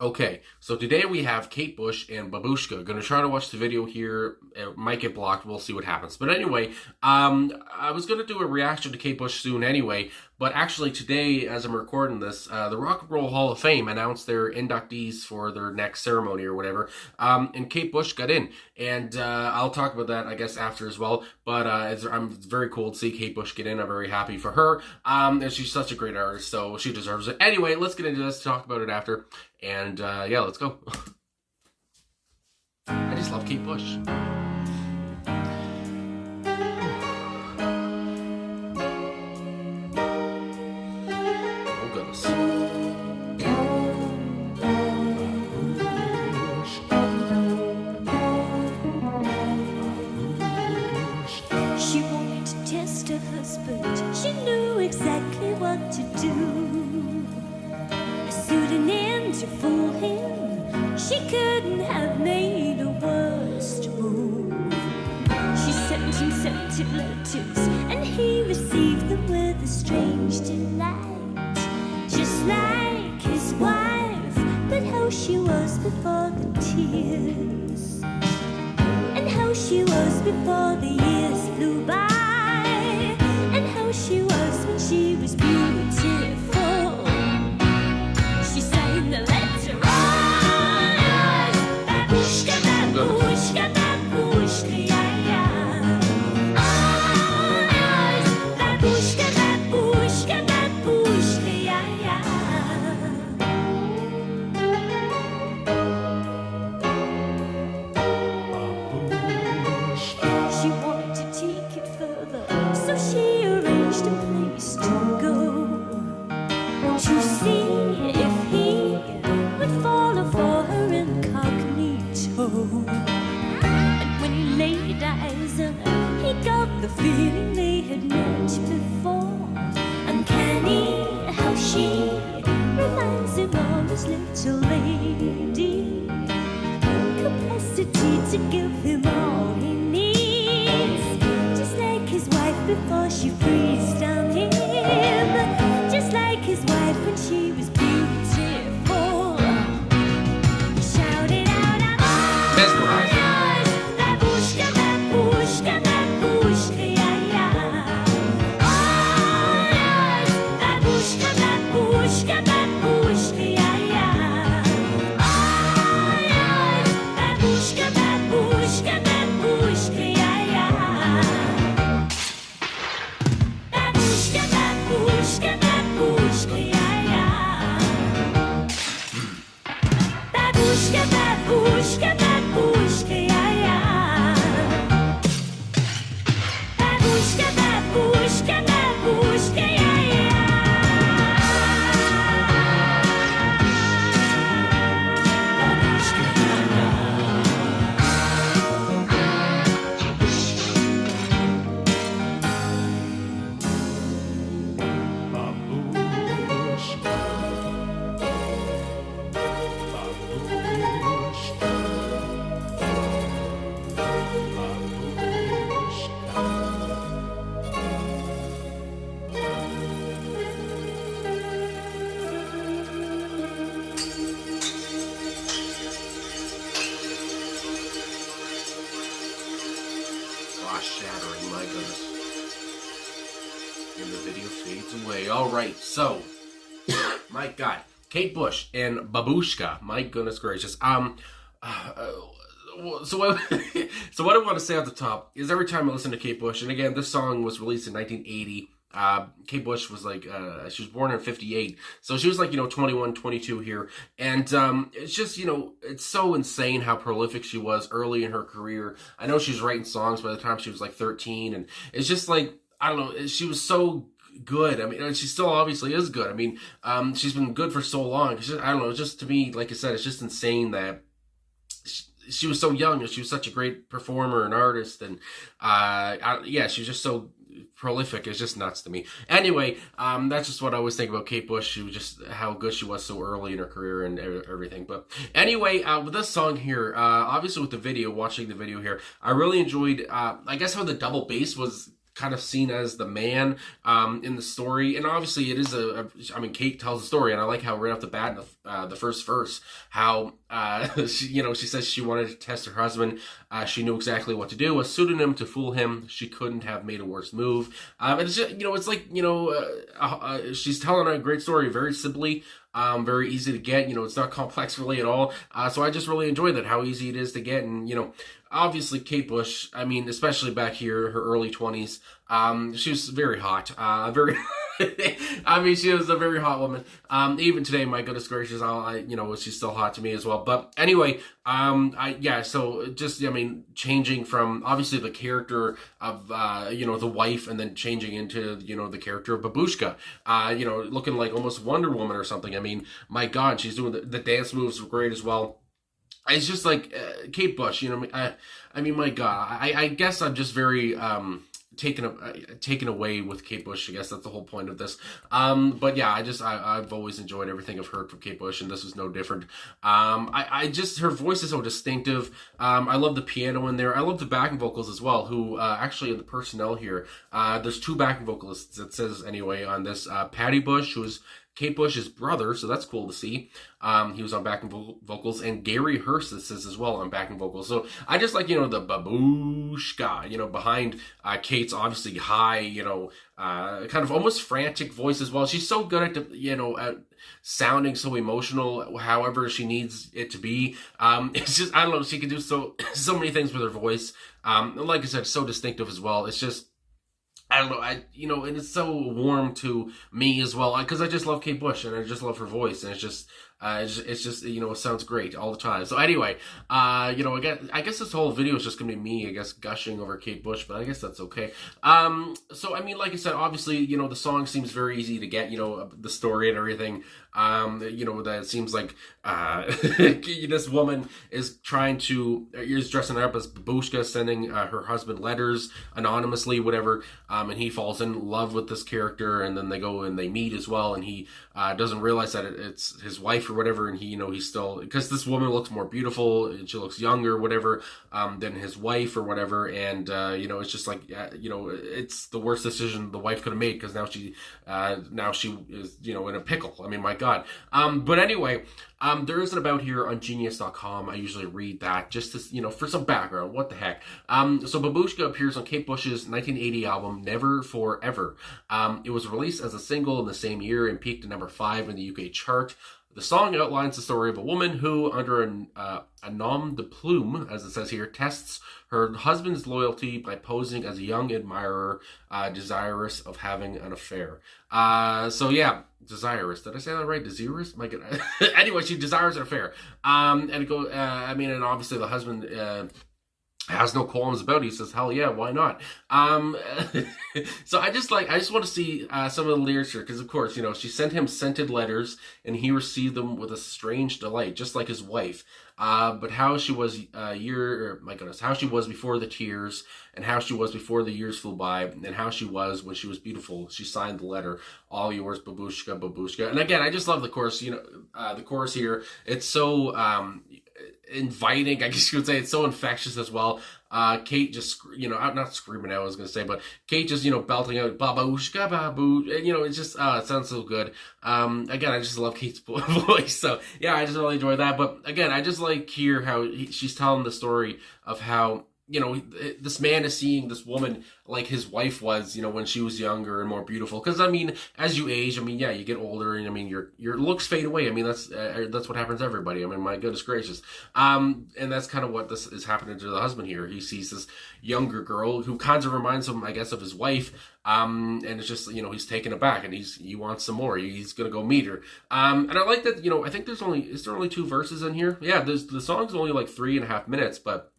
Okay, so today we have Kate Bush and Babooshka. Gonna try to watch the video here. It might get blocked. We'll see what happens. But anyway, I was gonna do a reaction to Kate Bush soon anyway. But actually today, as I'm recording this, the Rock Roll Hall of Fame announced their inductees for their next ceremony or whatever. And Kate Bush got in, and I'll talk about that I guess after as well. But it's very cool to see Kate Bush get in. I'm very happy for her. And she's such a great artist, so she deserves it. Anyway, let's get into this. Talk about it after. And yeah, let's go. I just love Kate Bush. Oh goodness. She wanted to test her husband. She knew exactly what to do. Pseudonym to fool him. She couldn't have made a worse move. She sent him scented letters, and he received them with a strange delight. Just like his wife, but how she was before the tears, and how she was before the years flew by, and how she was when she was beautiful. She signed the letter on Babooshka, Babooshka, Babooshka, yeah. On Babooshka, Babooshka, Babooshka, yeah. She wanted to take it further, so she arranged a place to go, to see if he would follow for her incognito. And when he laid eyes on her, he got the feeling they had met before. Uncanny how she reminds him of his little lady, capacity to give him all he needs, just like his wife before she freezed on him, just like his wife when she was beautiful. He shouted out, Mesmerizing. Babooshka, Babooshka, Babooshka, yeah, yeah. Babooshka, Babooshka, Babooshka, yeah, yeah. Babooshka, Babooshka, Babooshka, yeah, yeah. Babooshka, Babooshka, Babooshka, yeah, yeah. Babooshka, Babooshka, Babooshka, yeah, yeah. Babooshka, Babooshka, Babooshka, yeah, yeah. Shattering, my goodness. And the video fades away. Alright, so my god. Kate Bush and Babooshka. My goodness gracious. So what, so what I want to say at the top is every time I listen to Kate Bush, and again, this song was released in 1980. Kate Bush was like, she was born in 58. So she was like, 21, 22 here. And it's just, it's so insane how prolific she was early in her career. I know she was writing songs by the time she was like 13. And it's just like, I don't know, she was so good. I mean, she still obviously is good. I mean, she's been good for so long. It's just, I don't know, just to me, like I said, it's just insane that she was so young and she was such a great performer and artist. And yeah, she was just so prolific. It's just nuts to me. Anyway, that's just what I always think about Kate Bush. She was just how good she was so early in her career and everything. But anyway, with this song here, obviously with the video, watching the video here, I really enjoyed, I guess how the double bass was kind of seen as the man in the story. And obviously it is I mean, Kate tells the story, and I like how right off the bat in the first verse, how she says she wanted to test her husband. She knew exactly what to do. A pseudonym to fool him. She couldn't have made a worse move. It's just, it's like, she's telling a great story very simply. Very easy to get, it's not complex really at all. So I just really enjoy that, how easy it is to get. And, obviously Kate Bush, I mean, especially back here, her early 20s, she was very hot, I mean, she was a very hot woman. Even today, my goodness gracious, she's still hot to me as well. But anyway, so just, changing from obviously the character of, the wife, and then changing into, the character of Babooshka, looking like almost Wonder Woman or something. I mean, my God, she's doing the dance moves were great as well. It's just like Kate Bush, I mean, my God, I guess I'm just very taken away with Kate Bush. I guess that's the whole point of this. But yeah, I've always enjoyed everything I've heard from Kate Bush, and this was no different. Her voice is so distinctive. I love the piano in there. I love the backing vocals as well, who actually in the personnel here, there's 2 backing vocalists, it says anyway, on this. Patty Bush, who's Kate Bush's brother, so that's cool to see. He was on backing vocals, and Gary Hurst is as well on backing vocals. So I just like, the Babooshka, behind Kate's obviously high, kind of almost frantic voice as well. She's so good at sounding so emotional, however she needs it to be. It's just, I don't know, she can do so many things with her voice. Like I said, so distinctive as well. It's just, I don't know, and it's so warm to me as well, because I just love Kate Bush, and I just love her voice, and it's just, it sounds great all the time. So anyway, I guess this whole video is just gonna be me, I guess, gushing over Kate Bush, but I guess that's okay. So I mean, like I said, obviously, the song seems very easy to get, the story and everything. That it seems like this woman is dressing up as Babooshka, sending her husband letters anonymously, whatever, and he falls in love with this character, and then they go and they meet as well, and he doesn't realize that it's his wife or whatever, and he's still, because this woman looks more beautiful, and she looks younger, whatever, than his wife or whatever, and it's just like, it's the worst decision the wife could have made, because now she is, in a pickle. I mean, my God. But anyway, there is an about here on genius.com. I usually read that just to, for some background. What the heck? So Babooshka appears on Kate Bush's 1980 album, Never Forever. It was released as a single in the same year and peaked at number 5 in the UK chart. The song outlines the story of a woman who, under a nom de plume, as it says here, tests her husband's loyalty by posing as a young admirer, desirous of having an affair. So yeah, desirous. Did I say that right? Desirous? My God. Anyway, she desires an affair. And it goes. And obviously the husband has no qualms about it. He says, hell yeah, why not? So I just want to see some of the lyrics here, because of course, she sent him scented letters, and he received them with a strange delight, just like his wife. But how she was how she was before the tears, and how she was before the years flew by, and how she was when she was beautiful. She signed the letter, all yours, Babooshka, Babooshka. And again, I just love the chorus, the chorus here. It's so, inviting, I guess you would say. It's so infectious as well. Kate just, not screaming out, I was going to say, but Kate just, belting out Babooshka, Baboo, and, it's just, it sounds so good. Again, I just love Kate's voice, so yeah, I just really enjoy that. But again, I just like hear how she's telling the story of how, this man is seeing this woman like his wife was, when she was younger and more beautiful. Because, as you age, yeah, you get older, and, your looks fade away. That's what happens to everybody. My goodness gracious. And that's kind of what this is happening to the husband here. He sees this younger girl who kind of reminds him, I guess, of his wife. And it's just, he's taken aback, and he wants some more. He's going to go meet her. And I like that, I think is there only 2 verses in here? Yeah, the song's only like 3.5 minutes, but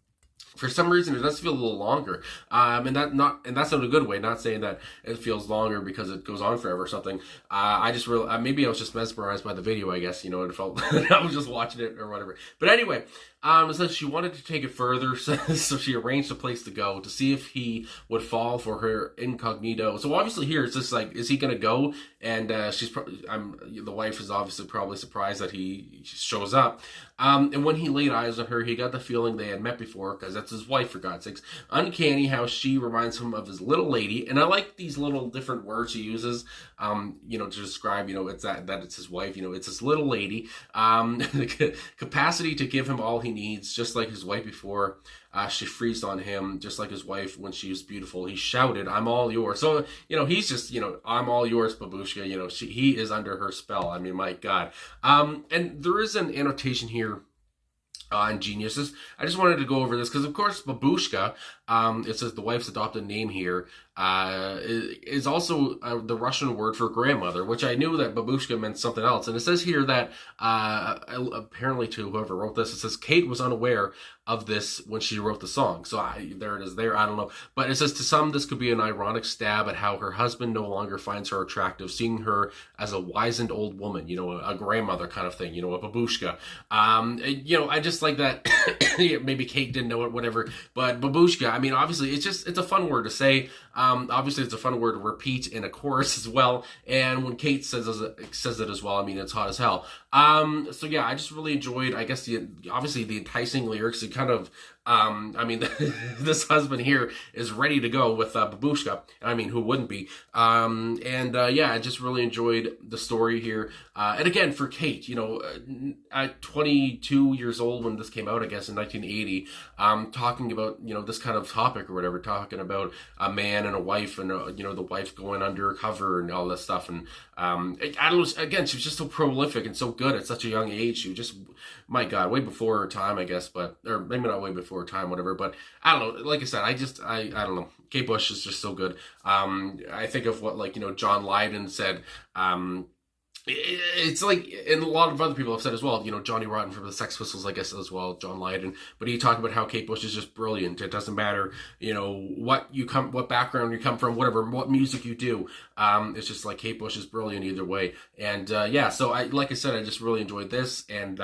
for some reason, it does feel a little longer, and that's not in a good way. Not saying that it feels longer because it goes on forever or something. I just really, maybe I was just mesmerized by the video. I guess it felt I was just watching it or whatever. But anyway, it says she wanted to take it further, so she arranged a place to go to see if he would fall for her incognito. So obviously here it's just like, is he gonna go? And she's the wife is obviously probably surprised that he shows up. And when he laid eyes on her, he got the feeling they had met before, because because that's his wife, for God's sakes. Uncanny how she reminds him of his little lady, and I like these little different words he uses, to describe, it's that it's his wife, it's his little lady. The capacity to give him all he needs, just like his wife before. She freezed on him, just like his wife when she was beautiful. He shouted, "I'm all yours." So, he's just, "I'm all yours, Babooshka." He is under her spell. I mean, my God. And there is an annotation here on Geniuses. I just wanted to go over this because, of course, Babooshka, it says the wife's adopted name here, is also the Russian word for grandmother, which I knew that Babooshka meant something else. And it says here that apparently to whoever wrote this, it says Kate was unaware of this when she wrote the song. So there it is there. I don't know. But it says to some, this could be an ironic stab at how her husband no longer finds her attractive, seeing her as a wizened old woman, a grandmother kind of thing, a Babooshka. I just like that. Maybe Kate didn't know it, whatever. But Babooshka, I mean, obviously, it's a fun word to say. Obviously, it's a fun word to repeat in a chorus as well. And when Kate says it as well, I mean, it's hot as hell. So yeah, I just really enjoyed, I guess, obviously the enticing lyrics. It kind of, this husband here is ready to go with Babooshka. I mean, who wouldn't be? Yeah, I just really enjoyed the story here. And again, for Kate, at 22 years old when this came out, I guess in 1980, talking about, this kind of topic or whatever, talking about a man and a wife and, the wife going undercover and all this stuff. And I don't know, again, she was just so prolific and so good at such a young age. She was just, my God, way before her time, I guess, or maybe not way before her time, whatever. But I don't know. Like I said, I don't know. Kate Bush is just so good. I think of what, John Lydon said. It's like, and a lot of other people have said as well, Johnny Rotten from the Sex Pistols, I guess, as well, John Lydon. But he talked about how Kate Bush is just brilliant. It doesn't matter, what background you come from, whatever, what music you do. It's just like Kate Bush is brilliant either way. And so like I said, I just really enjoyed this. And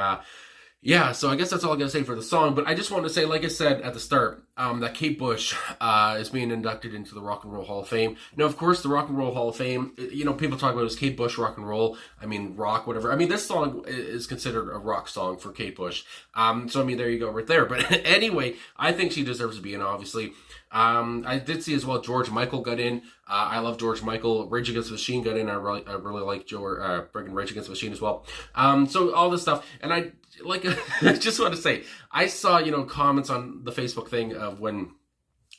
yeah, so I guess that's all I'm going to say for the song. But I just want to say, like I said at the start, that Kate Bush is being inducted into the Rock and Roll Hall of Fame. Now, of course, the Rock and Roll Hall of Fame, people talk about it as Kate Bush rock and roll. I mean, rock, whatever. I mean, this song is considered a rock song for Kate Bush. So, I mean, there you go right there. But anyway, I think she deserves to be in, obviously. I did see as well George Michael got in. I love George Michael. Rage Against the Machine got in. I really like Rage Against the Machine as well. So all this stuff. And I just want to say, I saw, comments on the Facebook thing of when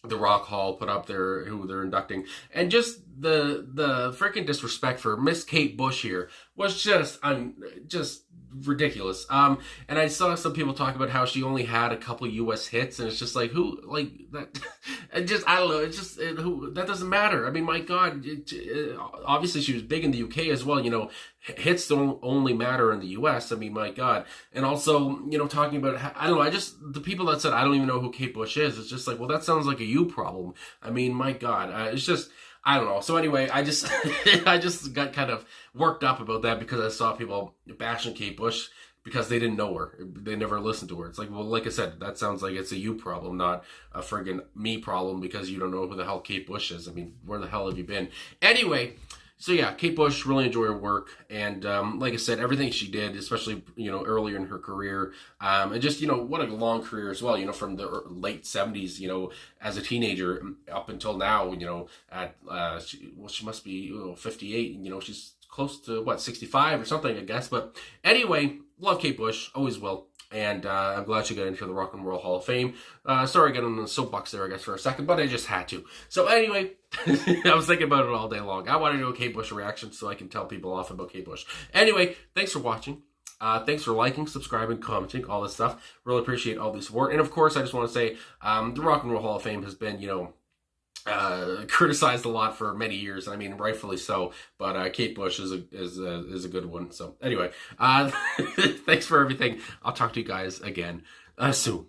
the Rock Hall put up who they're inducting, and just the freaking disrespect for Miss Kate Bush here was just ridiculous. And I saw some people talk about how she only had a couple US hits, and it's just like, who, like, that, and just, I don't know, it's just, that doesn't matter. I mean, my God, obviously she was big in the UK as well, hits don't only matter in the US, I mean, my God. And also, talking about, I don't know, the people that said, I don't even know who Kate Bush is, it's just like, well, that sounds like a you problem. I mean, my God, it's just, I don't know. So anyway, I just got kind of worked up about that because I saw people bashing Kate Bush because they didn't know her. They never listened to her. It's like, well, like I said, that sounds like it's a you problem, not a friggin' me problem because you don't know who the hell Kate Bush is. I mean, where the hell have you been? Anyway, so yeah, Kate Bush, really enjoy her work. And like I said, everything she did, especially, earlier in her career, and just, what a long career as well, from the late 70s, as a teenager up until now, she must be 58, she's close to, 65 or something, I guess. But anyway, love Kate Bush, always will. And I'm glad she got into the Rock and Roll Hall of Fame. Sorry I got on the soapbox there, I guess, for a second, but I just had to. So anyway, I was thinking about it all day long. I want to do a Kate Bush reaction so I can tell people off about Kate Bush. Anyway, thanks for watching. Thanks for liking, subscribing, commenting, all this stuff. Really appreciate all the support. And of course, I just want to say, the Rock and Roll Hall of Fame has been, criticized a lot for many years. I mean, rightfully so. But Kate Bush is a good one. So anyway, thanks for everything. I'll talk to you guys again soon.